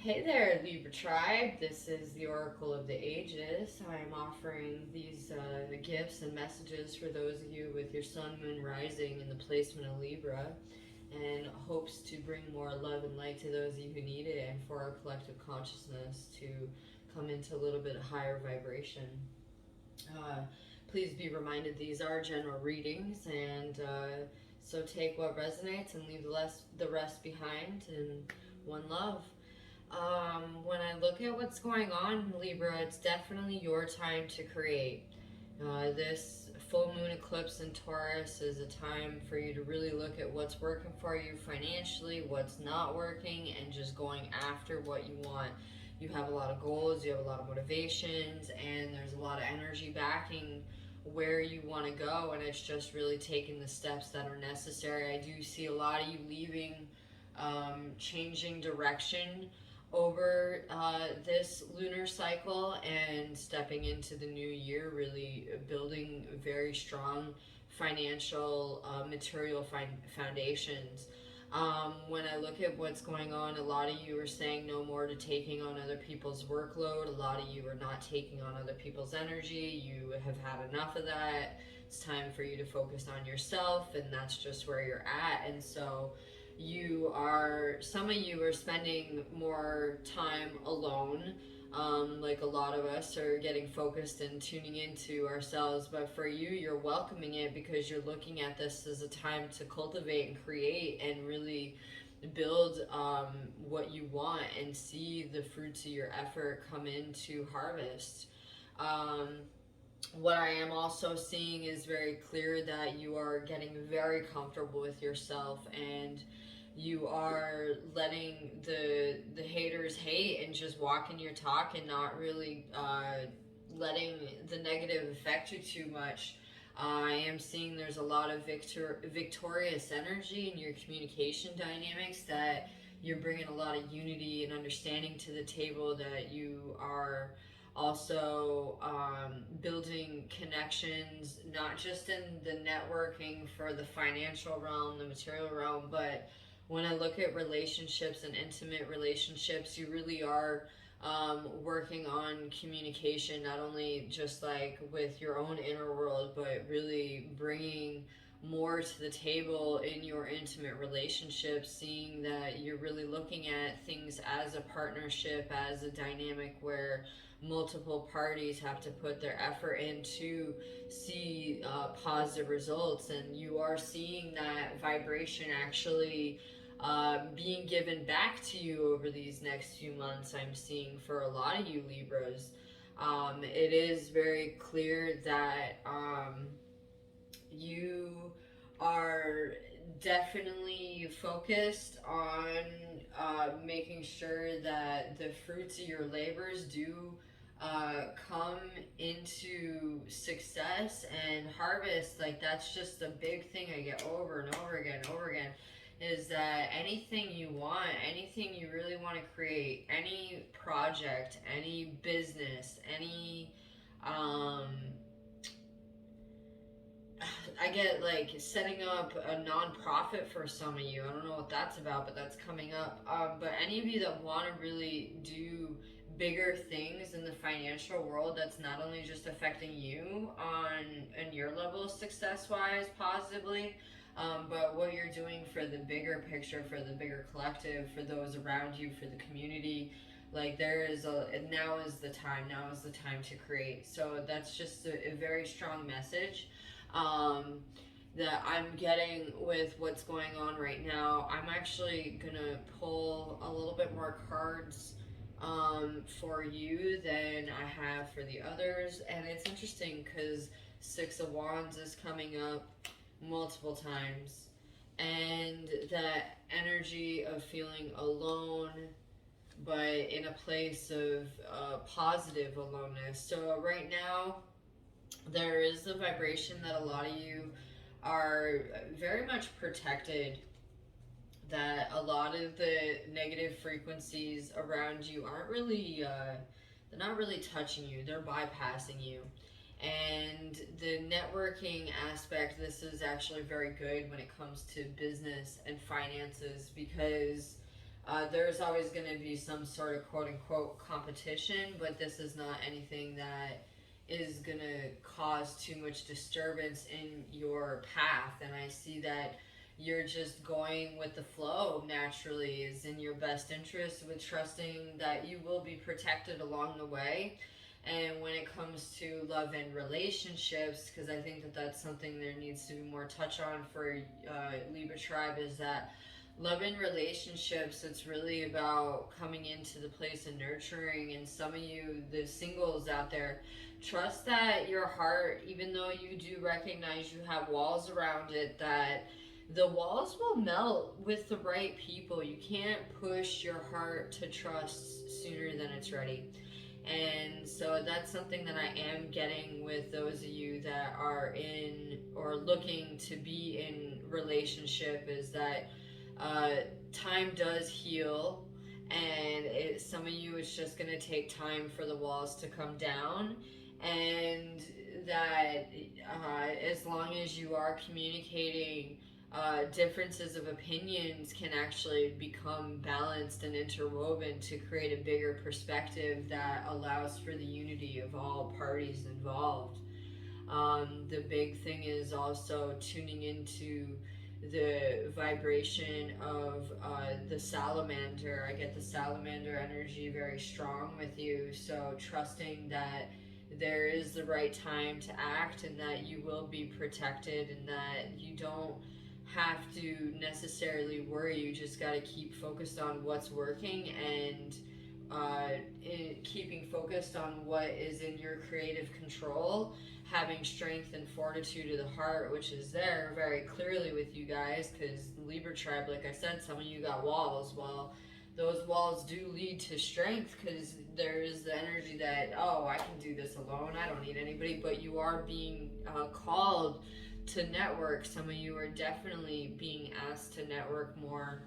Hey there, Libra tribe. This is the Oracle of the Ages. I am offering these gifts and messages for those of you with your sun, moon rising in the placement of Libra, and hopes to bring more love and light to those of you who need it, and for our collective consciousness to come into a little bit higher vibration. Uh, Please be reminded these are general readings, and so take what resonates and leave the rest behind. And one love. When I look at what's going on, Libra, it's definitely your time to create. This full moon eclipse in Taurus is a time for you to really look at what's working for you financially, what's not working, and just going after what you want. You have a lot of goals, you have a lot of motivations, and there's a lot of energy backing where you want to go, and it's just really taking the steps that are necessary. I do see a lot of you leaving, changing direction over this lunar cycle and stepping into the new year, really building very strong financial, material foundations. When I look at what's going on, a lot of you are saying no more to taking on other people's workload. A lot of you are not taking on other people's energy. You have had enough of that. It's time for you to focus on yourself, and that's just where you're at. And so some of you are spending more time alone. Like a lot of us are getting focused and tuning into ourselves, but for you, you're welcoming it because you're looking at this as a time to cultivate and create and really build what you want and see the fruits of your effort come into harvest. Um, what I am also seeing is very clear that you are getting very comfortable with yourself, and you are letting the haters hate and just walking your talk and not really letting the negative affect you too much. I am seeing there's a lot of victorious energy in your communication dynamics, that you're bringing a lot of unity and understanding to the table, that you are also building connections, not just in the networking for the financial realm, the material realm, but when I look at relationships and intimate relationships, you really are working on communication, not only just like with your own inner world, but really bringing more to the table in your intimate relationships, seeing that you're really looking at things as a partnership, as a dynamic where multiple parties have to put their effort in to see positive results. And you are seeing that vibration actually being given back to you over these next few months. I'm seeing for a lot of you Libras, it is very clear that you are definitely focused on making sure that the fruits of your labors do come into success and harvest. Like, that's just a big thing I get over and over again, is that anything you want, anything you really want to create, any project, any business, any um, I get like setting up a nonprofit for some of you. I don't know what that's about, but that's coming up. But any of you that want to really do bigger things in the financial world, that's not only just affecting you on your level of success wise positively, but what you're doing for the bigger picture, for the bigger collective, for those around you, for the community. Like, now is the time. Now is the time to create. So that's just a very strong message um, that I'm getting with what's going on right now. I'm actually gonna pull a little bit more cards for you than I have for the others, and it's interesting because Six of Wands is coming up multiple times, and that energy of feeling alone, but in a place of positive aloneness. So right now, there is the vibration that a lot of you are very much protected, that a lot of the negative frequencies around you aren't really they're not really touching you, they're bypassing you. And the networking aspect, this is actually very good when it comes to business and finances, because There's always going to be some sort of quote unquote competition, but this is not anything that is going to cause too much disturbance in your path. And I see that you're just going with the flow naturally is in your best interest, with trusting that you will be protected along the way. And when it comes to love and relationships, because I think that that's something there needs to be more touch on for Libra tribe, is that love and relationships, it's really about coming into the place of nurturing. And some of you, the singles out there, trust that your heart, even though you do recognize you have walls around it, that the walls will melt with the right people. You can't push your heart to trust sooner than it's ready. And so that's something that I am getting with those of you that are in or looking to be in relationship, is that time does heal, and some of you, it's just going to take time for the walls to come down. And that as long as you are communicating, differences of opinions can actually become balanced and interwoven to create a bigger perspective that allows for the unity of all parties involved. The big thing is also tuning into the vibration of the salamander. I get the salamander energy very strong with you, so trusting that there is the right time to act, and that you will be protected, and that you don't have to necessarily worry. You just got to keep focused on what's working, and keeping focused on what is in your creative control, having strength and fortitude of the heart, which is there very clearly with you guys, because Libra tribe, like I said, some of you got walls. Well, those walls do lead to strength, because there is the energy that, oh, I can do this alone, I don't need anybody. But you are being called to network. Some of you are definitely being asked to network more.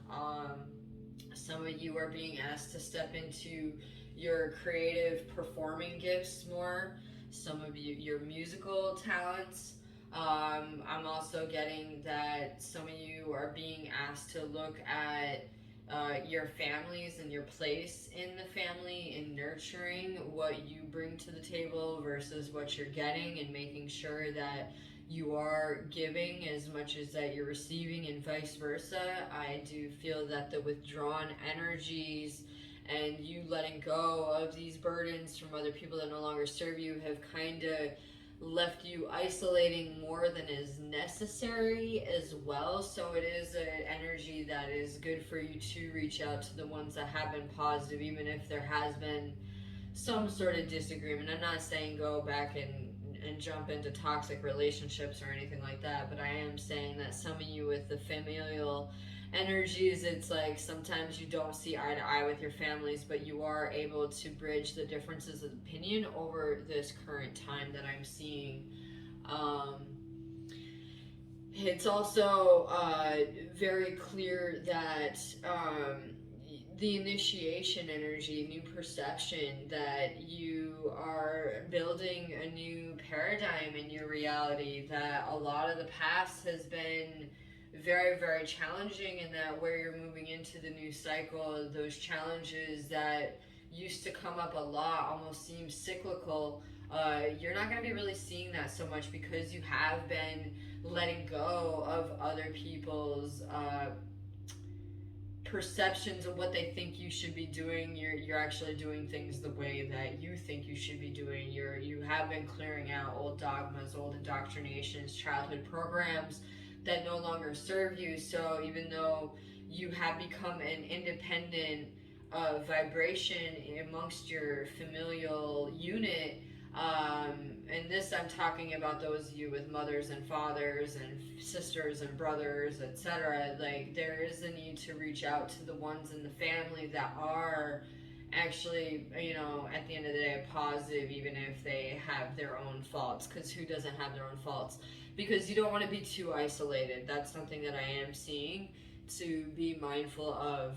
Some of you are being asked to step into your creative performing gifts more. Some of you, your musical talents. I'm also getting that some of you are being asked to look at your families and your place in the family, in nurturing what you bring to the table versus what you're getting, and making sure that you are giving as much as that you're receiving, and vice versa. I do feel that the withdrawn energies and you letting go of these burdens from other people that no longer serve you have kind of left you isolating more than is necessary as well. So it is an energy that is good for you to reach out to the ones that have been positive, even if there has been some sort of disagreement. I'm not saying go back and jump into toxic relationships or anything like that, but I am saying that some of you with the familial energies, it's like sometimes you don't see eye to eye with your families, but you are able to bridge the differences of opinion over this current time that I'm seeing. It's also very clear that the initiation energy, new perception, that you are building a new paradigm in your reality, that a lot of the past has been very, very challenging, and that where you're moving into the new cycle, those challenges that used to come up a lot almost seem cyclical. You're not going to be really seeing that so much, because you have been letting go of other people's perceptions of what they think you should be doing. You're actually doing things the way that you think you should be doing. You have been clearing out old dogmas, old indoctrinations, childhood programs that no longer serve you. So even though you have become an independent vibration amongst your familial unit, and this I'm talking about those of you with mothers and fathers and sisters and brothers, etc. Like, there is a need to reach out to the ones in the family that are actually, at the end of the day, positive, even if they have their own faults. Because who doesn't have their own faults? Because you don't want to be too isolated. That's something that I am seeing to be mindful of.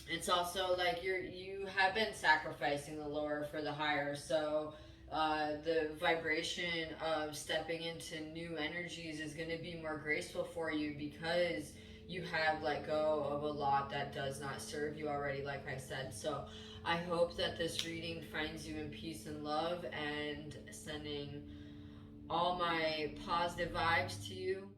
It's also like you have been sacrificing the lower for the higher. So the vibration of stepping into new energies is going to be more graceful for you, because you have let go of a lot that does not serve you already, like I said. So I hope that this reading finds you in peace and love, and sending all my positive vibes to you.